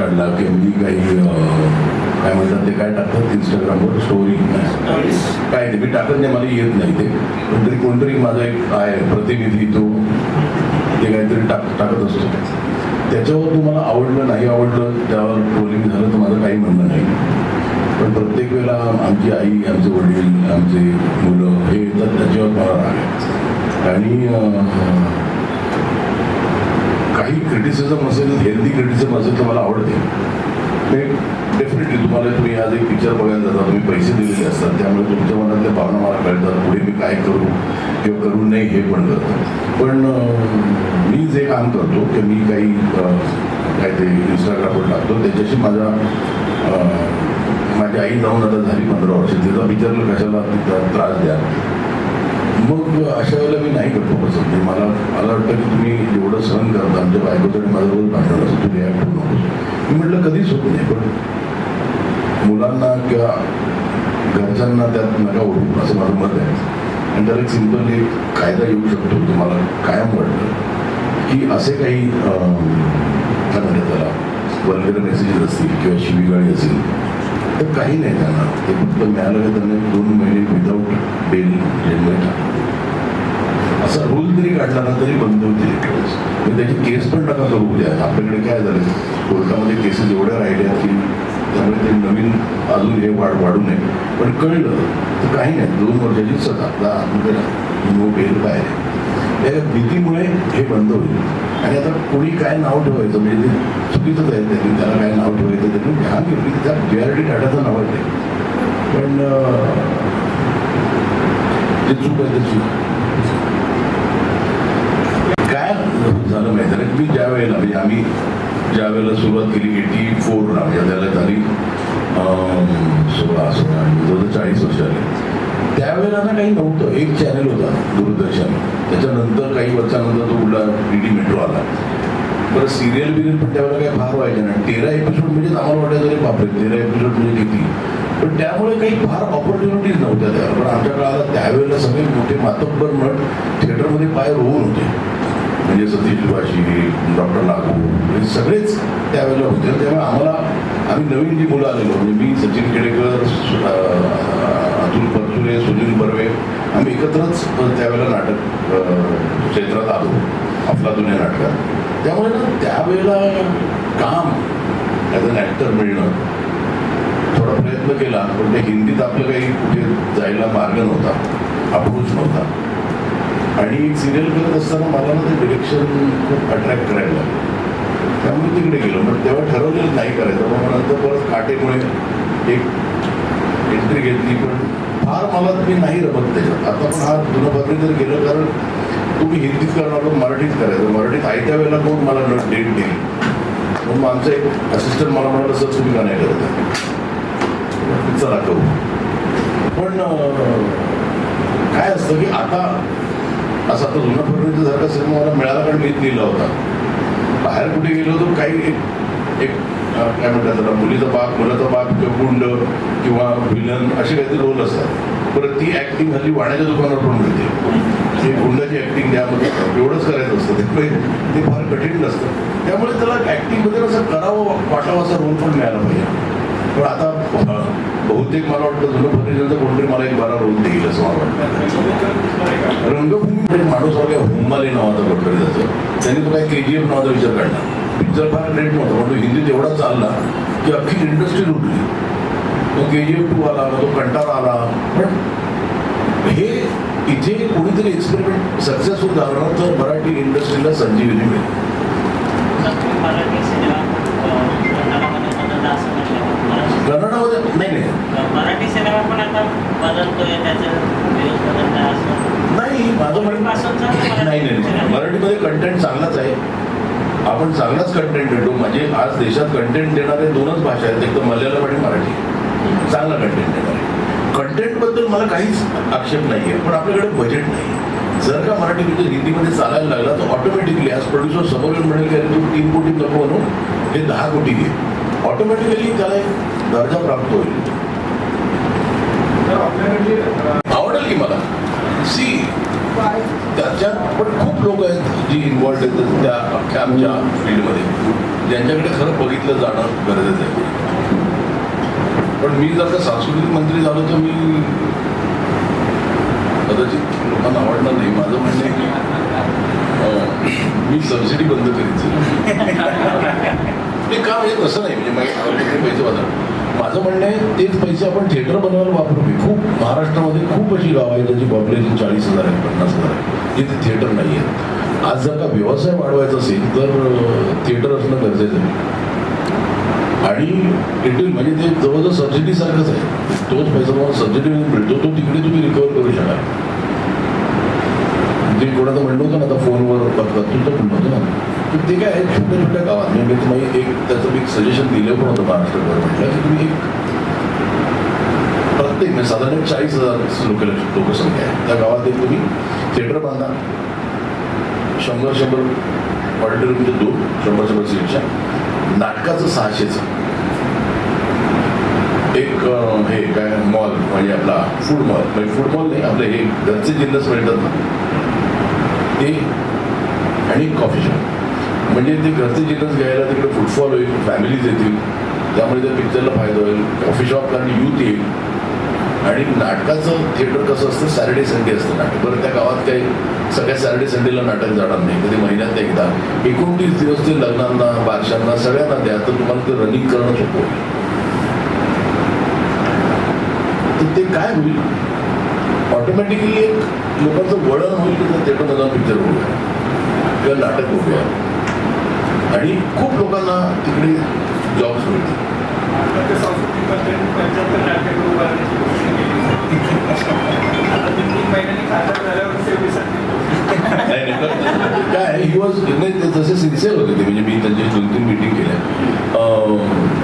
काढला की मी काही काय म्हणतात ते काय टाकतात इंस्टाग्रामवर स्टोरी काय ते मी टाकत नाही, मला येत नाही ते, पण तरी कोणतरी माझा एक आहे प्रतिनिधी तो ते काहीतरी टाकत असतो. त्याच्यावर तुम्हाला आवडलं नाही आवडलं त्यावर ट्रोलिंग झालं तर माझं काही म्हणणं नाही. पण प्रत्येक वेळेला आमची आई, आमचे वडील, आमचे मुलं हे येतात त्याच्यावर मला राग आहे. आणि काही क्रिटिसिझम असेल, हेल्दी क्रिटिसिझम असेल तर मला आवडते. ते डेफिनेटली तुम्ही आज एक पिक्चर बघायला जाता, तुम्ही पैसे दिलेले असतात, त्यामुळे तुमच्या मनातल्या भावना मला कळतात. पुढे मी काय करू किंवा करू नये हे पण करतो. पण मी जे काम करतो की मी काही काय ते इंस्टाग्रामवर टाकतो त्याच्याशी माझी आई जाऊन आता झाली 15 वर्ष, तिचा विचारलं कशाला त्रास द्या. मग अशा वेळेला मी नाही करतो पसंत. मला वाटतं की तुम्ही एवढं सहन करता, आमच्या बायकोचं आणि माझं रोज भांडण असं तुम्ही रिॲक्ट होऊ नकोस. मी म्हटलं कधीच होत नाही, पण मुलांना किंवा घरच्यांना त्यात नका ओढू असं माझं मत आहे. आणि त्याला एक सिम्पल एक कायदा येऊ शकतो, तुम्हाला कायम वाटतं की असे काही काय म्हणतात त्याला वल्गर मेसेजेस असतील किंवा शिवीगाळी असेल तर काही नाही त्यांना, ते फक्त मिळालं की त्यांना 2 महिने विदाऊट बेल जेलमध्ये टाकलं. असा रूल जरी काढला ना तरी बंद होते. त्याची केस पण नका करू द्या. आपल्याकडे काय झालं, कोर्टामध्ये केसेस एवढ्या राहिल्या की त्यामुळे ते नवीन अजून हे वाढू नये. पण कळलं तर काही नाही, 2 वर्षाची सजा नो बेल काय आहे. त्या भीतीमुळे हे बंद होईल. आणि आता कोणी काय नाव ठेवायचं म्हणजे ते चुकीचंच आहे, त्यांनी त्याला काय नाव ठेवायचं त्यांनी ध्यान घेतली, त्या JRD टाटाचं नाव आहे. पण ते चूक आहे ते चूक. काय झालं माहिती आहे, मी ज्या वेळेला म्हणजे आम्ही ज्या वेळेला सुरुवात केली 84 म्हणजे त्याला झाली 40 वर्ष आली. त्यावेळेला ना काही नव्हतं, एक चॅनल होता दूरदर्शन, त्याच्यानंतर काही वर्षानंतर तो उडला DD मेट्रो आला. बरं सिरियल बिरियल पण त्यावेळेला काही फार व्हायचं ना, 13 एपिसोड म्हणजे आम्हाला वाटायचं अरे बापरे 13 एपिसोड म्हणजे किती. पण त्यामुळे काही फार ऑपॉर्च्युनिटीज नव्हत्या त्यावेळेला. पण आमच्या काळात त्यावेळेला सगळे मोठे मातब्बर नट थिएटरमध्ये पाय रोवून होते, म्हणजे सतीश जोशी, डॉक्टर लागू हे सगळेच त्यावेळेला होते. त्यामुळे आम्ही नवीन जी मुलं आलेलो म्हणजे मी, सचिन खेडेकर, अतुल परचुरे, सुनील बर्वे, आम्ही एकत्रच त्यावेळेला नाटक क्षेत्रात आलो अफलातून या नाटकात. त्यामुळे ना त्यावेळेला काम ॲज अन ॲक्टर मिळणं थोडा प्रयत्न केला, पण ते हिंदीत आपलं काही कुठे जायला मार्ग नव्हता, अप्रोच नव्हता. आणि एक सिरियल करत असताना मला ना ते डिरेक्शन खूप अट्रॅक्ट करायला लागलं, त्यामुळे तिकडे गेलो. पण तेव्हा ठरवलेलं नाही करायचं. मग नंतर परत काटेमुळे एक एंट्री घेतली, पण फार मला मी नाही रमत त्याच्यात. आता पण हा जुनं पद्धती जर गेलं, कारण तुम्ही हिंदीत करणार मराठीत करायचं, मराठीत आयत्या वेळेला कोण मला डेट देईल. मग आमचा एक असिस्टंट मला म्हणाला सर तुम्ही का नाही करत आहे, चला करू. पण काय असतं की आता असं आता जुना पद्धतीचा सारखा सिनेमा मला मिळाला, कारण मीच लिहिला होता. बाहेर कुठे गेलो तर काही एक काय म्हणतात त्याला मुलीचा बाप, मुलाचा बाप किंवा गुंड किंवा विलन असे काहीतरी रोल असतात. परत ती ऍक्टिंग हल्ली वाण्याच्या दुकानावर पण मिळते, ते गुंडाची ऍक्टिंग द्यामध्ये एवढंच करायचं असतं, त्यामुळे ते फार कठीण नसतं. त्यामुळे त्याला ऍक्टिंगमध्ये असं करावं वाटावं असा रोल पण मिळाला पाहिजे. पण आता बहुतेक मला वाटतं जुनं फर्निचरचं कोणतरी मला एक बरा रोल देईल असं मला वाटतं. रंगभूमीमध्ये माणूस वगैरे हुम्माले नावाचा कोणतरी जातं, त्यांनी तो काही KGF नावाचा विचार काढला. पिक्चर फार ग्रेट नव्हता, पण तो हिंदीत एवढा चालला की अख्खी इंडस्ट्री उठली. तो KGF 2 आला, तो कंटाळा आला. पण हे इथे कोणीतरी एक्सपेरिमेंट सक्सेसफुल झालं तर मराठी इंडस्ट्रीला संजीवनी मिळेल. कन्नडामध्ये नाही मराठी सिनेमा पण आता बदलतोय, नाही माझं म्हणणं नाही, मराठीमध्ये कंटेंट चांगलाच आहे, आपण चांगलाच कंटेंट देतो. म्हणजे आज देशात कंटेंट देणारे 2च भाषा आहेत, एक तर मल्याळम आणि मराठी. चांगला कंटेंट देणारे, कंटेंटबद्दल मला काहीच आक्षेप नाही आहे, पण आपल्याकडे बजेट नाही. जर का मराठी पिक्चर हिंदीमध्ये चालायला लागला तर ऑटोमॅटिकली आज प्रोड्युसर समोर येऊन म्हणेल की अरे तू 3 कोटी नको म्हणून हे 10 कोटी घे, ऑटोमॅटिकली त्याला एक दर्जा प्राप्त होईल. आवडेल की मला सी त्याच्यात पण खूप लोक आहेत जी इन्व्हॉल्ड आहेत त्या अख्ख्या आमच्या फील्डमध्ये, ज्यांच्याकडे खरं बघितलं जाणं गरजेचं आहे. पण मी जर का सांस्कृतिक मंत्री झालो तर मी कदाचित लोकांना आवडणार नाही. माझं म्हणणं आहे की मी सबसिडी बंद करीन. ते का म्हणजे तसं नाही, म्हणजे पैसे वाजा. माझं म्हणणं आहे तेच पैसे आपण थिएटर बनवायला वापरू. खूप महाराष्ट्रामध्ये खूप अशी गावं आहेत ज्याची पॉप्युलेशन 40,000 आहे, 50,000 आहे, जिथे थिएटर नाही आहे. आज जर का व्यवसाय वाढवायचा असेल तर थिएटर असणं गरजेचं आहे. आणि इट म्हणजे ते जवळजवळ सबसिडी सारखंच आहे. तोच पैसा तुम्हाला सबसिडी मिळतो, तो तिकडे तुम्ही रिकवर करू शकाल. जे कोणाचं म्हणलं होतं ना आता फोनवर बघतात, तुमचं म्हणणं होतं ना, तर ते काय आहे छोट्या छोट्या गावात. म्हणजे तुम्ही त्याचं एक सजेशन दिलं पण होतं महाराष्ट्र गव्हर्नमेंटला की तुम्ही एक प्रत्येक म्हणजे साधारण 40,000 लोकसंख्या आहे त्या गावात एक तुम्ही थिएटर बांधा. 100 ऑडिटोरियमचे 2, 100 सीटच्या, नाटकाचं 600चं एक हे काय मॉल म्हणजे आपला फूड मॉल, म्हणजे फूड मॉल नाही आपले हे घरचे जिन्नस मिळतात ना ते, आणि कॉफी शॉप. म्हणजे ते घरचे जिन्नस घ्यायला तिकडे फुटफॉल होईल, फॅमिलीज येतील, त्यामुळे त्या पिक्चरला फायदा होईल. कॉफी शॉप कारण यूथ येईल. आणि नाटकाचं थिएटर कसं असतं, सॅटर्डे संडे असतं नाटक. बरं त्या गावात काही सगळ्या सॅटर्डे संडेला नाटक जाणार नाही, कधी महिन्यात एकदा. 29 दिवस ते लग्नांना, बारशांना सगळ्यांना द्या, तर तुम्हाला ते रनिंग करणं सोपं होईल. तर ते काय होईल, ऑटोमॅटिकली एक लोकांचं वळण होईल की थिएटरला जाऊन पिक्चर बघूया किंवा नाटक बघूया. आणि खूप लोकांना तिकडे जॉब्स मिळतील. सांस्कृतिक मंत्र्यांनी 75 नाट्यगृह उभारण्याची घोषणा केली. आता 3 महिन्यांनी खासदार झाल्यावर सेवेसाठी काय ही वॉज नाही, ते जसे सिन्सिअर होते ते. म्हणजे मी त्यांची 2-3 मीटिंग केल्या,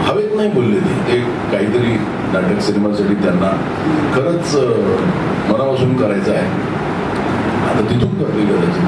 हवेत नाही बोलले ते काहीतरी नाटक सिनेमासाठी त्यांना खरंच मनापासून करायचं आहे. आता तिथून करते कदाचित.